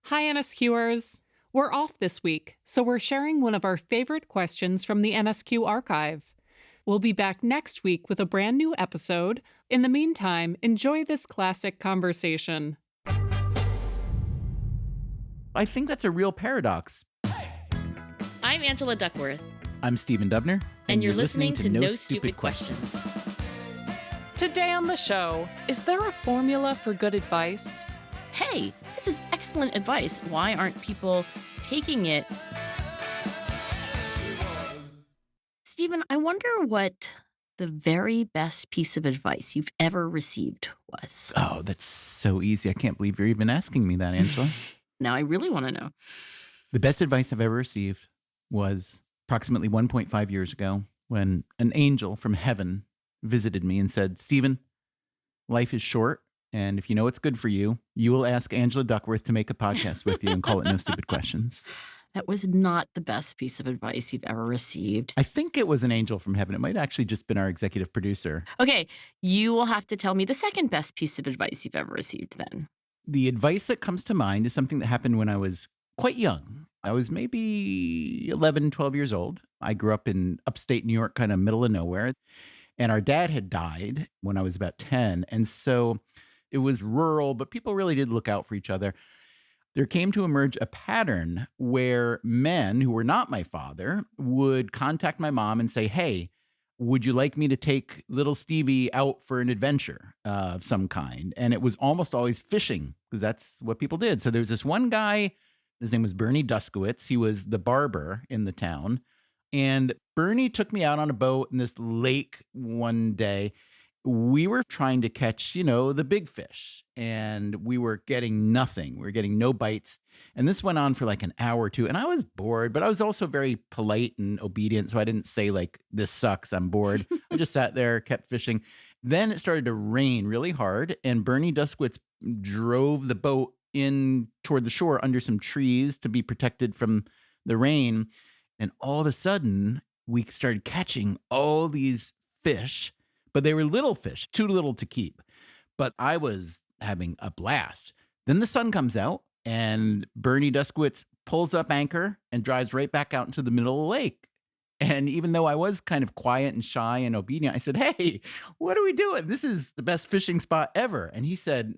Hi, NSQers. We're off this week, so we're sharing one of our favorite questions from the NSQ archive. We'll be back next week with a brand new episode. In the meantime, enjoy this classic conversation. I think that's a real paradox. I'm Angela Duckworth. I'm Stephen Dubner. And you're listening to No Stupid Questions. Today on the show, is there a formula for good advice? Hey, this is excellent advice. Why aren't people taking it? Stephen, I wonder what the very best piece of advice you've ever received was. Oh, that's so easy. I can't believe you're even asking me that, Angela. Now I really want to know. The best advice I've ever received was approximately 1.5 years ago when an angel from heaven visited me and said, Stephen, life is short. And if you know what's good for you, you will ask Angela Duckworth to make a podcast with you and call it No Stupid Questions. That was not the best piece of advice you've ever received. I think it was an angel from heaven. It might actually just been our executive producer. Okay, you will have to tell me the second best piece of advice you've ever received then. The advice that comes to mind is something that happened when I was quite young. I was maybe 11, 12 years old. I grew up in upstate New York, kind of middle of nowhere. And our dad had died when I was about 10. And so it was rural, but people really did look out for each other. There came to emerge a pattern where men who were not my father would contact my mom and say, hey, would you like me to take little Stevie out for an adventure of some kind? And it was almost always fishing because that's what people did. So there was this one guy, his name was Bernie Duskowitz. He was the barber in the town. And Bernie took me out on a boat in this lake one day. We were trying to catch, the big fish, and we were getting nothing. We were getting no bites. And this went on for like an hour or two. And I was bored, but I was also very polite and obedient. So I didn't say like, this sucks, I'm bored. I just sat there, kept fishing. Then it started to rain really hard. And Bernie Duskowitz drove the boat in toward the shore under some trees to be protected from the rain. And all of a sudden, we started catching all these fish. But they were little fish, too little to keep. But I was having a blast. Then the sun comes out and Bernie Duskowitz pulls up anchor and drives right back out into the middle of the lake. And even though I was kind of quiet and shy and obedient, I said, hey, what are we doing? This is the best fishing spot ever. And he said,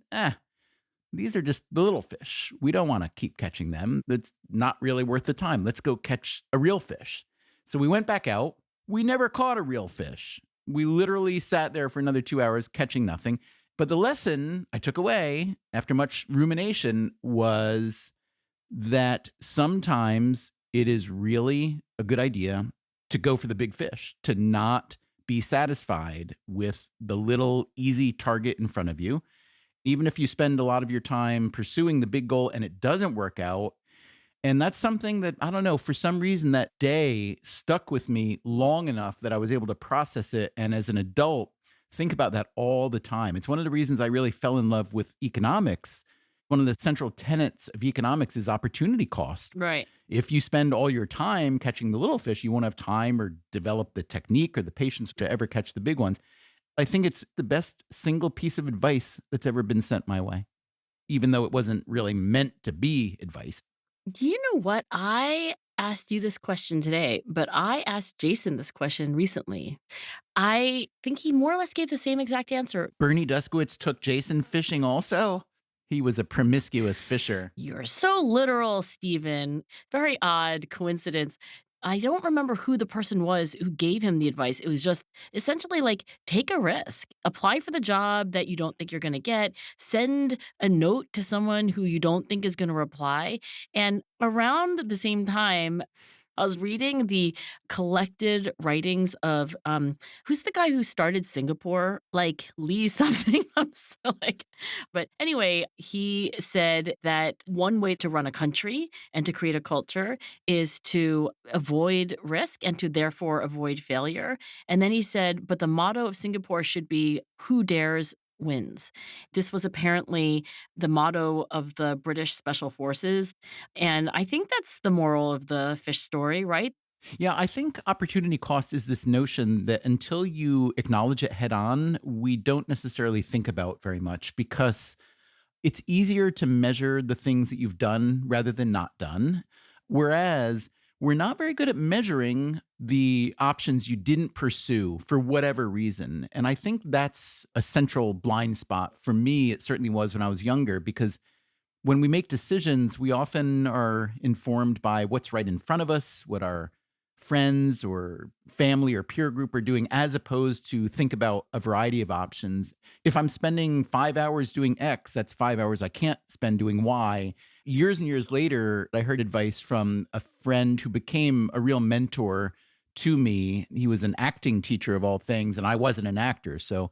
these are just the little fish. We don't want to keep catching them. That's not really worth the time. Let's go catch a real fish. So we went back out. We never caught a real fish. We literally sat there for another 2 hours catching nothing. But the lesson I took away after much rumination was that sometimes it is really a good idea to go for the big fish, to not be satisfied with the little easy target in front of you. Even if you spend a lot of your time pursuing the big goal and it doesn't work out. And that's something that, I don't know, for some reason that day stuck with me long enough that I was able to process it. And as an adult, think about that all the time. It's one of the reasons I really fell in love with economics. One of the central tenets of economics is opportunity cost. Right. If you spend all your time catching the little fish, you won't have time or develop the technique or the patience to ever catch the big ones. I think it's the best single piece of advice that's ever been sent my way, even though it wasn't really meant to be advice. Do you know what? I asked you this question today, but I asked Jason this question recently. I think he more or less gave the same exact answer. Bernie Duskowitz took Jason fishing also. He was a promiscuous fisher. You're so literal, Stephen. Very odd coincidence. I don't remember who the person was who gave him the advice. It was just essentially like, take a risk, apply for the job that you don't think you're going to get, send a note to someone who you don't think is going to reply. And around the same time, I was reading the collected writings of, who's the guy who started Singapore? Like Lee something. But anyway, he said that one way to run a country and to create a culture is to avoid risk and to therefore avoid failure. And then he said, but the motto of Singapore should be, who dares wins. This was apparently the motto of the British Special Forces. And I think that's the moral of the fish story, right? Yeah, I think opportunity cost is this notion that until you acknowledge it head on, we don't necessarily think about very much because it's easier to measure the things that you've done rather than not done. Whereas we're not very good at measuring the options you didn't pursue for whatever reason. And I think that's a central blind spot for me. It certainly was when I was younger, because when we make decisions, we often are informed by what's right in front of us, what our friends or family or peer group are doing, as opposed to think about a variety of options. If I'm spending 5 hours doing X, that's 5 hours I can't spend doing Y. Years and years later, I heard advice from a friend who became a real mentor to me. He was an acting teacher of all things, and I wasn't an actor. So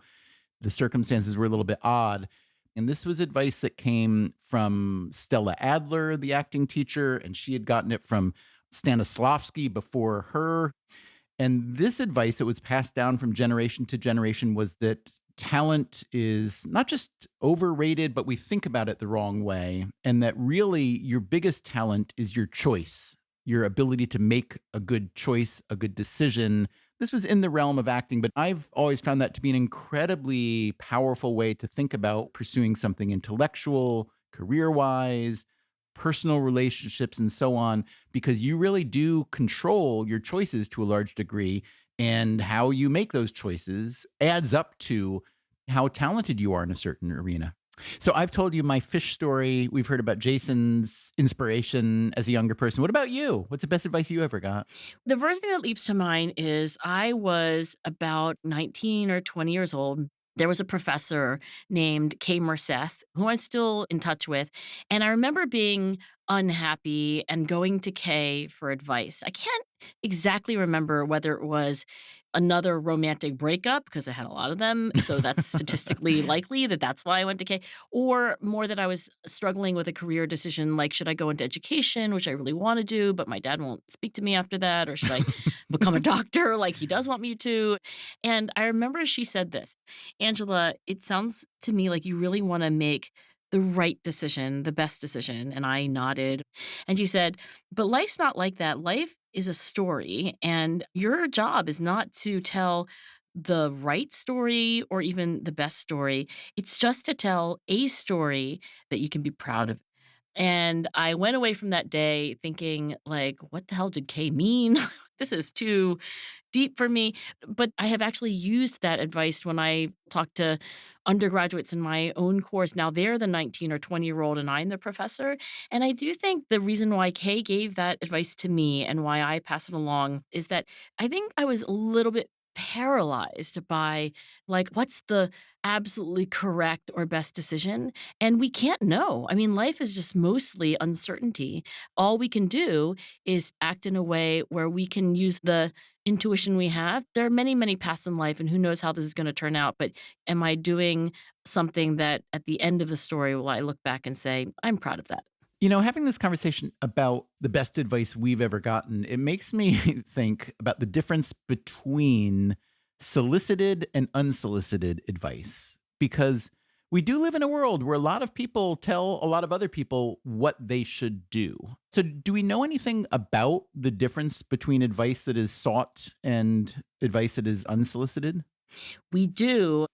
the circumstances were a little bit odd. And this was advice that came from Stella Adler, the acting teacher, and she had gotten it from Stanislavski before her. And this advice that was passed down from generation to generation was that talent is not just overrated, but we think about it the wrong way. And that really your biggest talent is your choice, your ability to make a good choice, a good decision. This was in the realm of acting, but I've always found that to be an incredibly powerful way to think about pursuing something intellectual, career-wise, personal relationships, and so on, because you really do control your choices to a large degree, and how you make those choices adds up to how talented you are in a certain arena. So I've told you my fish story. We've heard about Jason's inspiration as a younger person. What about you? What's the best advice you ever got? The first thing that leaps to mind is I was about 19 or 20 years old. There was a professor named Kay Merseth, who I'm still in touch with. And I remember being unhappy and going to Kay for advice. I can't exactly remember whether it was another romantic breakup, because I had a lot of them. So that's statistically likely that that's why I went to Kay, or more that I was struggling with a career decision, like, should I go into education, which I really want to do, but my dad won't speak to me after that, or should I become a doctor like he does want me to? And I remember she said this, Angela, it sounds to me like you really want to make the right decision, the best decision. And I nodded. And she said, but life's not like that. Life is a story, and your job is not to tell the right story or even the best story. It's just to tell a story that you can be proud of. And I went away from that day thinking, like, what the hell did Kay mean? This is too deep for me. But I have actually used that advice when I talk to undergraduates in my own course. Now they're the 19 or 20-year-old and I'm the professor. And I do think the reason why Kay gave that advice to me and why I pass it along is that I think I was a little bit paralyzed by, like, what's the absolutely correct or best decision? And we can't know. I mean, life is just mostly uncertainty. All we can do is act in a way where we can use the intuition we have. There are many, many paths in life, and who knows how this is going to turn out. But am I doing something that at the end of the story will I look back and say, I'm proud of that? You know, having this conversation about the best advice we've ever gotten, it makes me think about the difference between solicited and unsolicited advice. Because we do live in a world where a lot of people tell a lot of other people what they should do. So, do we know anything about the difference between advice that is sought and advice that is unsolicited? We do.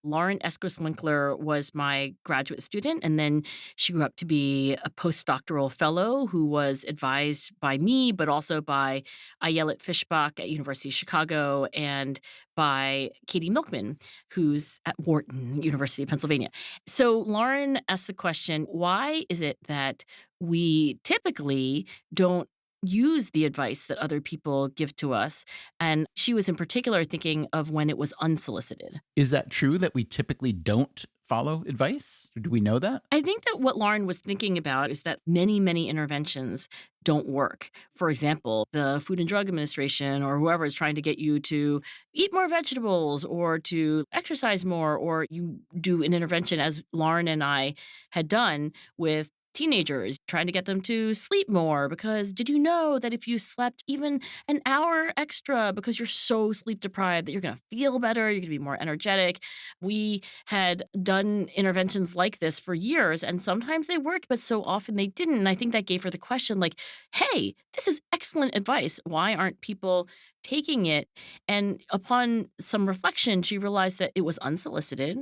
Lauren Esquis-Winkler was my graduate student, and then she grew up to be a postdoctoral fellow who was advised by me, but also by Ayelet Fishbach at University of Chicago and by Katie Milkman, who's at Wharton, University of Pennsylvania. So Lauren asked the question, why is it that we typically don't use the advice that other people give to us? And she was in particular thinking of when it was unsolicited. Is that true that we typically don't follow advice? Do we know that? I think that what Lauren was thinking about is that many, many interventions don't work. For example, the Food and Drug Administration or whoever is trying to get you to eat more vegetables or to exercise more, or you do an intervention as Lauren and I had done with teenagers, trying to get them to sleep more, because did you know that if you slept even an hour extra because you're so sleep deprived that you're going to feel better, you're going to be more energetic? We had done interventions like this for years, and sometimes they worked, but so often they didn't. And I think that gave her the question, like, hey, this is excellent advice. Why aren't people taking it? And upon some reflection, she realized that it was unsolicited.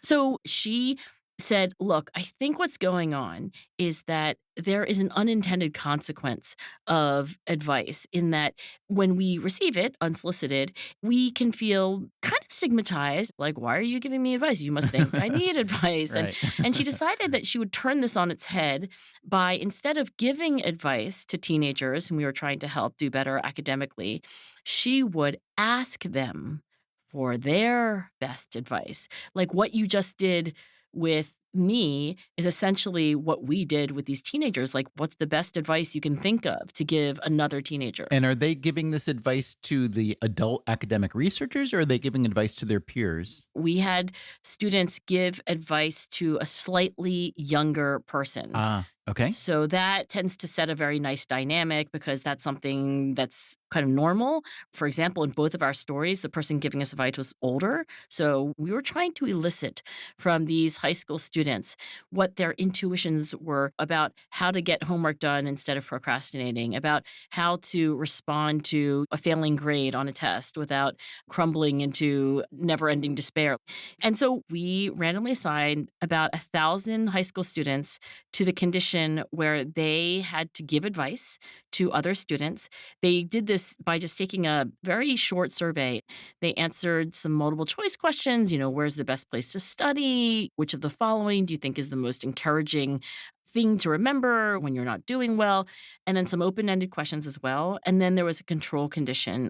So she said, look, I think what's going on is that there is an unintended consequence of advice in that when we receive it unsolicited, we can feel kind of stigmatized, like, why are you giving me advice? You must think I need advice. And Right. and she decided that she would turn this on its head by instead of giving advice to teenagers whom we were trying to help do better academically, she would ask them for their best advice. Like what you just did with me is essentially what we did with these teenagers. Like, what's the best advice you can think of to give another teenager? And are they giving this advice to the adult academic researchers, or are they giving advice to their peers? We had students give advice to a slightly younger person. Ah, okay. So that tends to set a very nice dynamic because that's something that's kind of normal. For example, in both of our stories, the person giving us advice was older. So we were trying to elicit from these high school students what their intuitions were about how to get homework done instead of procrastinating, about how to respond to a failing grade on a test without crumbling into never-ending despair. And so we randomly assigned about 1,000 high school students to the condition where they had to give advice to other students. They did this by just taking a very short survey. They answered some multiple choice questions, where's the best place to study? Which of the following do you think is the most encouraging thing to remember when you're not doing well? And then some open-ended questions as well. And then there was a control condition.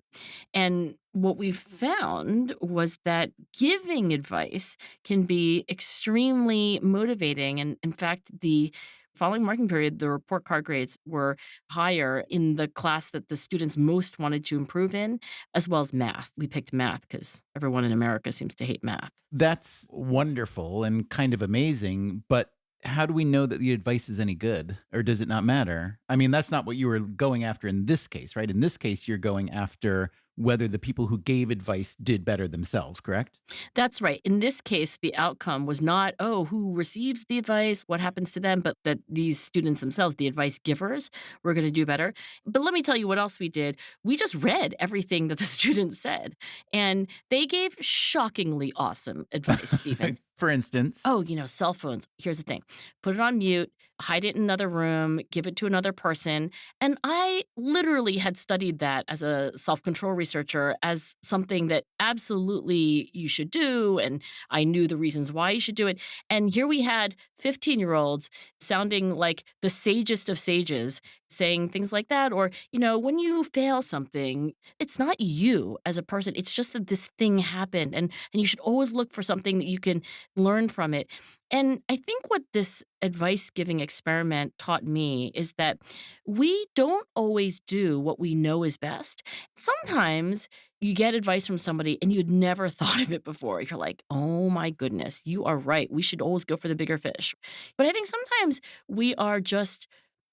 And what we found was that giving advice can be extremely motivating. And in fact, the following marking period, the report card grades were higher in the class that the students most wanted to improve in, as well as math. We picked math because everyone in America seems to hate math. That's wonderful and kind of amazing, but how do we know that the advice is any good, or does it not matter? I mean, that's not what you were going after in this case, right? In this case, you're going after whether the people who gave advice did better themselves, correct? That's right. In this case, the outcome was not, oh, who receives the advice, what happens to them, but that these students themselves, the advice givers, were going to do better. But let me tell you what else we did. We just read everything that the students said, and they gave shockingly awesome advice, Stephen. For instance. Oh, cell phones. Here's the thing. Put it on mute, hide it in another room, give it to another person. And I literally had studied that as a self-control researcher as something that absolutely you should do. And I knew the reasons why you should do it. And here we had 15-year-olds sounding like the sagest of sages saying things like that. Or, when you fail something, it's not you as a person. It's just that this thing happened. And you should always look for something that you can learn from it. And I think what this advice giving experiment taught me is that we don't always do what we know is best. Sometimes you get advice from somebody and you'd never thought of it before. You're like, oh my goodness, you are right. We should always go for the bigger fish. But I think sometimes we are just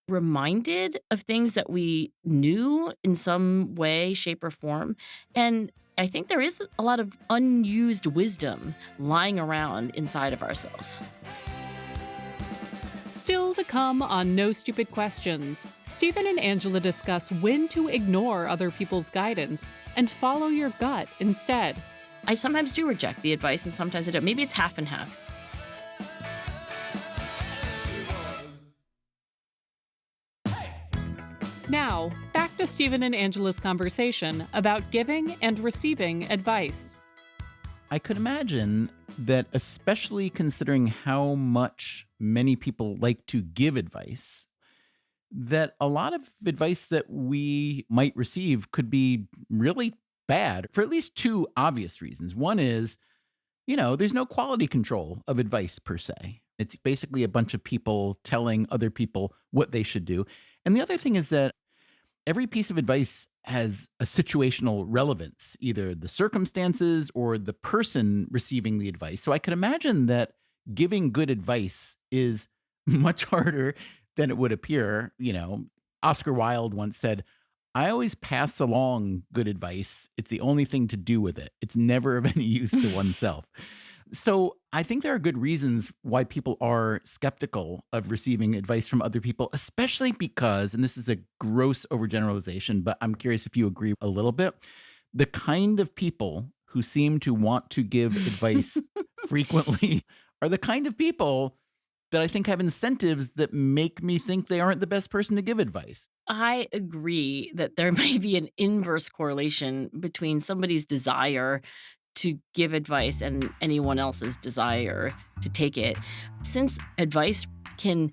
reminded of things that we knew in some way, shape, or form. And I think there is a lot of unused wisdom lying around inside of ourselves. Still to come on No Stupid Questions, Stephen and Angela discuss when to ignore other people's guidance and follow your gut instead. I sometimes do reject the advice and sometimes I don't. Maybe it's half and half. Now, back to Stephen and Angela's conversation about giving and receiving advice. I could imagine that, especially considering how much many people like to give advice, that a lot of advice that we might receive could be really bad for at least two obvious reasons. One is, there's no quality control of advice per se. It's basically a bunch of people telling other people what they should do. And the other thing is that every piece of advice has a situational relevance, either the circumstances or the person receiving the advice. So I could imagine that giving good advice is much harder than it would appear. Oscar Wilde once said, I always pass along good advice. It's the only thing to do with it. It's never of any use to oneself. So I think there are good reasons why people are skeptical of receiving advice from other people, especially because, and this is a gross overgeneralization, but I'm curious if you agree a little bit, the kind of people who seem to want to give advice frequently are the kind of people that I think have incentives that make me think they aren't the best person to give advice. I agree that there may be an inverse correlation between somebody's desire to give advice and anyone else's desire to take it. Since advice can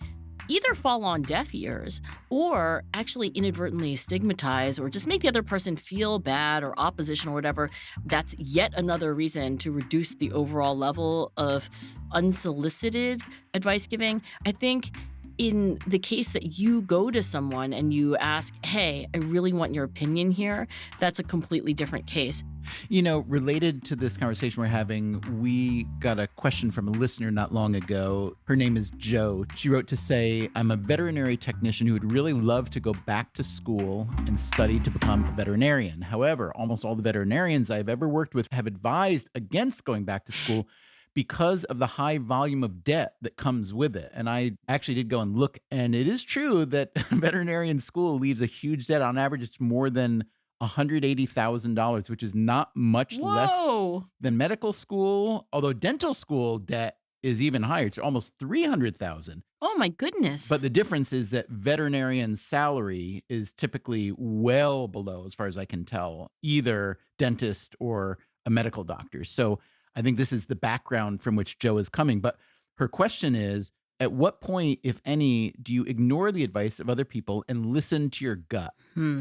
either fall on deaf ears or actually inadvertently stigmatize or just make the other person feel bad or opposition or whatever, that's yet another reason to reduce the overall level of unsolicited advice giving. I think in the case that you go to someone and you ask, hey, I really want your opinion here, that's a completely different case. Related to this conversation we're having, we got a question from a listener not long ago. Her name is Jo. She wrote to say, I'm a veterinary technician who would really love to go back to school and study to become a veterinarian. However, almost all the veterinarians I've ever worked with have advised against going back to school because of the high volume of debt that comes with it. And I actually did go and look, and it is true that veterinarian school leaves a huge debt. On average, it's more than $180,000, which is not much less Whoa. than medical school, although dental school debt is even higher. It's almost $300,000. Oh my goodness. But the difference is that veterinarian salary is typically well below, as far as I can tell, either dentist or a medical doctor. So I think this is the background from which Jo is coming. But her question is, at what point, if any, do you ignore the advice of other people and listen to your gut?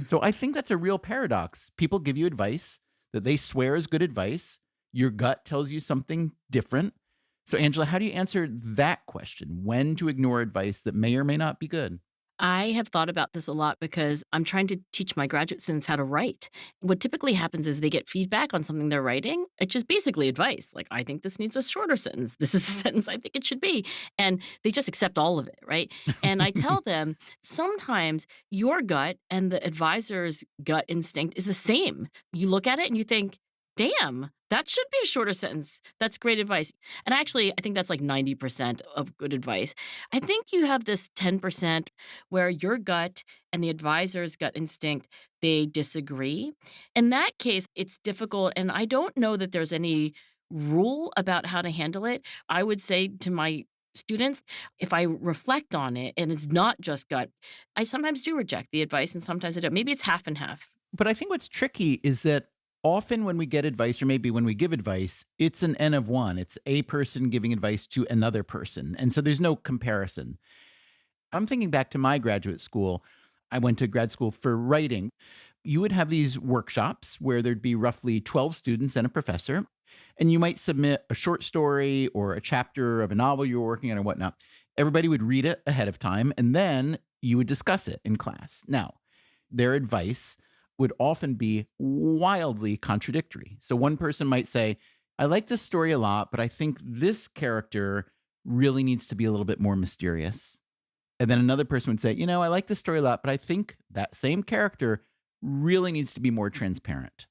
So I think that's a real paradox. People give you advice that they swear is good advice. Your gut tells you something different. So Angela, how do you answer that question? When to ignore advice that may or may not be good? I have thought about this a lot because I'm trying to teach my graduate students how to write. What typically happens is they get feedback on something they're writing. It's just basically advice. Like, I think this needs a shorter sentence. This is a sentence I think it should be. And they just accept all of it, right? And I tell them sometimes your gut and the advisor's gut instinct is the same. You look at it and you think, damn, that should be a shorter sentence. That's great advice. And actually, I think that's like 90% of good advice. I think you have this 10% where your gut and the advisor's gut instinct, they disagree. In that case, it's difficult. And I don't know that there's any rule about how to handle it. I would say to my students, if I reflect on it and it's not just gut, I sometimes do reject the advice and sometimes I don't. Maybe it's half and half. But I think what's tricky is that often when we get advice, or maybe when we give advice, it's an N of one. It's a person giving advice to another person. And so there's no comparison. I'm thinking back to my graduate school. I went to grad school for writing. You would have these workshops where there'd be roughly 12 students and a professor, and you might submit a short story or a chapter of a novel you were working on or whatnot. Everybody would read it ahead of time, and then you would discuss it in class. Now, their advice would often be wildly contradictory. So one person might say, I like this story a lot, but I think this character really needs to be a little bit more mysterious. And then another person would say, I like this story a lot, but I think that same character really needs to be more transparent.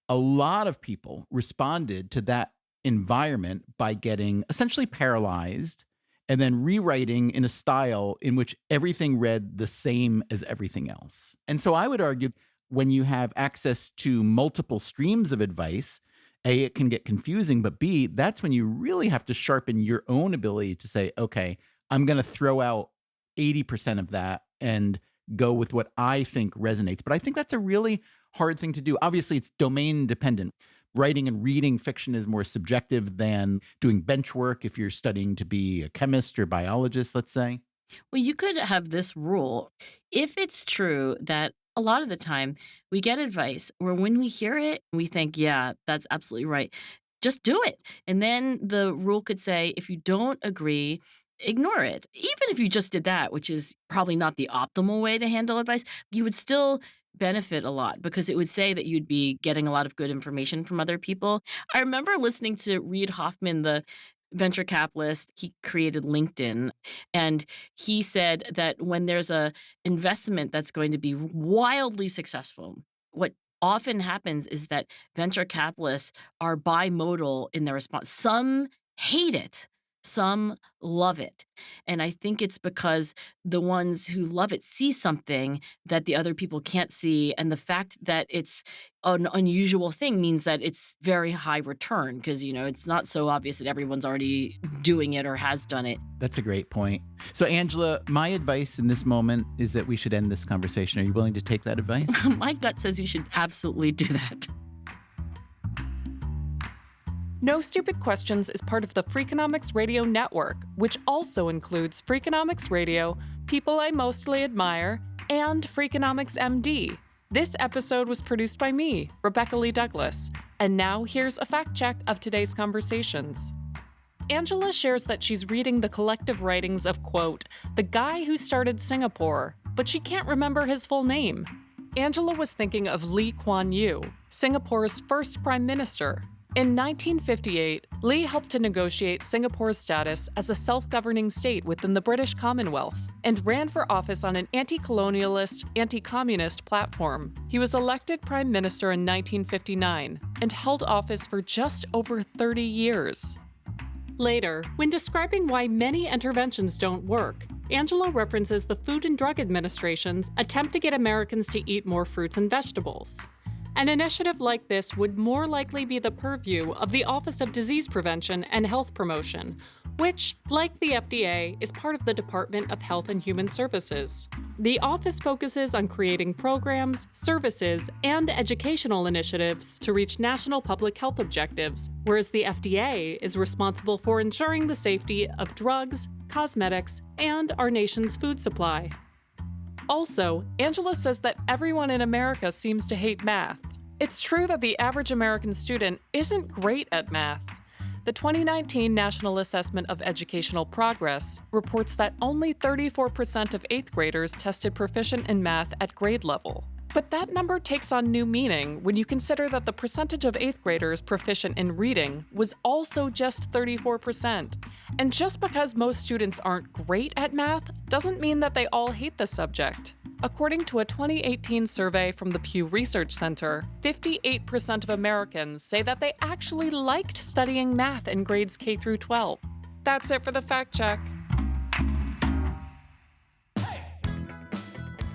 A lot of people responded to that environment by getting essentially paralyzed and then rewriting in a style in which everything read the same as everything else. And so I would argue, when you have access to multiple streams of advice, A, it can get confusing, but B, that's when you really have to sharpen your own ability to say, okay, I'm going to throw out 80% of that and go with what I think resonates. But I think that's a really hard thing to do. Obviously, it's domain dependent. Writing and reading fiction is more subjective than doing bench work if you're studying to be a chemist or biologist, let's say. Well, you could have this rule. If it's true that a lot of the time we get advice where when we hear it, we think, yeah, that's absolutely right. Just do it. And then the rule could say, if you don't agree, ignore it. Even if you just did that, which is probably not the optimal way to handle advice, you would still benefit a lot because it would say that you'd be getting a lot of good information from other people. I remember listening to Reid Hoffman, the venture capitalist. He created LinkedIn, and he said that when there's a investment that's going to be wildly successful, what often happens is that venture capitalists are bimodal in their response. Some hate it. Some love it. And I think it's because the ones who love it see something that the other people can't see. And the fact that it's an unusual thing means that it's very high return because, it's not so obvious that everyone's already doing it or has done it. That's a great point. So, Angela, my advice in this moment is that we should end this conversation. Are you willing to take that advice? My gut says you should absolutely do that. No Stupid Questions is part of the Freakonomics Radio Network, which also includes Freakonomics Radio, People I Mostly Admire, and Freakonomics MD. This episode was produced by me, Rebecca Lee Douglas. And now here's a fact check of today's conversations. Angela shares that she's reading the collective writings of, quote, the guy who started Singapore, but she can't remember his full name. Angela was thinking of Lee Kuan Yew, Singapore's first prime minister. In 1958, Lee helped to negotiate Singapore's status as a self-governing state within the British Commonwealth and ran for office on an anti-colonialist, anti-communist platform. He was elected prime minister in 1959 and held office for just over 30 years. Later, when describing why many interventions don't work, Angela references the Food and Drug Administration's attempt to get Americans to eat more fruits and vegetables. An initiative like this would more likely be the purview of the Office of Disease Prevention and Health Promotion, which, like the FDA, is part of the Department of Health and Human Services. The office focuses on creating programs, services, and educational initiatives to reach national public health objectives, whereas the FDA is responsible for ensuring the safety of drugs, cosmetics, and our nation's food supply. Also, Angela says that everyone in America seems to hate math. It's true that the average American student isn't great at math. The 2019 National Assessment of Educational Progress reports that only 34% of 8th graders tested proficient in math at grade level. But that number takes on new meaning when you consider that the percentage of 8th graders proficient in reading was also just 34%. And just because most students aren't great at math doesn't mean that they all hate the subject. According to a 2018 survey from the Pew Research Center, 58% of Americans say that they actually liked studying math in grades K through 12. That's it for the fact check.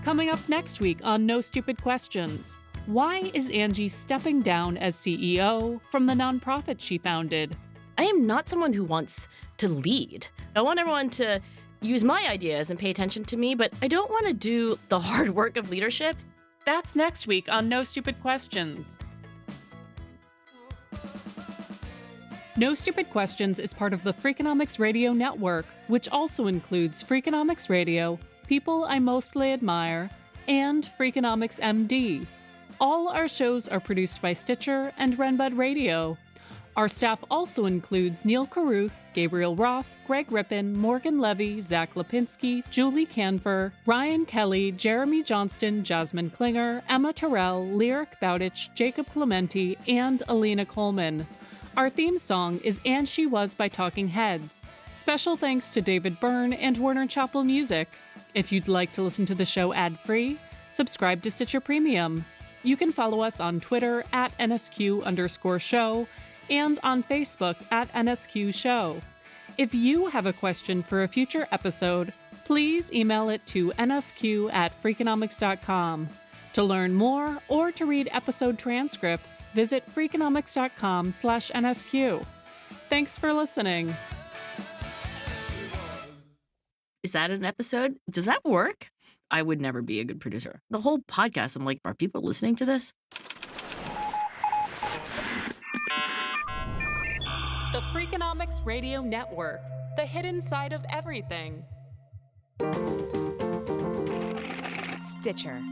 Coming up next week on No Stupid Questions, why is Angie stepping down as CEO from the nonprofit she founded? I am not someone who wants to lead. I want everyone to use my ideas and pay attention to me, but I don't want to do the hard work of leadership. That's next week on No Stupid Questions. No Stupid Questions is part of the Freakonomics Radio Network, which also includes Freakonomics Radio, People I Mostly Admire, and Freakonomics MD. All our shows are produced by Stitcher and Renbud Radio. Our staff also includes Neil Carruth, Gabriel Roth, Greg Rippin, Morgan Levy, Zach Lipinski, Julie Canfer, Ryan Kelly, Jeremy Johnston, Jasmine Klinger, Emma Terrell, Lyric Bowditch, Jacob Clementi, and Alina Coleman. Our theme song is And She Was by Talking Heads. Special thanks to David Byrne and Warner Chappell Music. If you'd like to listen to the show ad-free, subscribe to Stitcher Premium. You can follow us on Twitter at @NSQ_show and on Facebook at NSQ Show. If you have a question for a future episode, please email it to nsq@freakonomics.com. To learn more or to read episode transcripts, visit freakonomics.com/NSQ. Thanks for listening. Is that an episode? Does that work? I would never be a good producer. The whole podcast, I'm like, are people listening to this? The Freakonomics Radio Network, the hidden side of everything. Stitcher.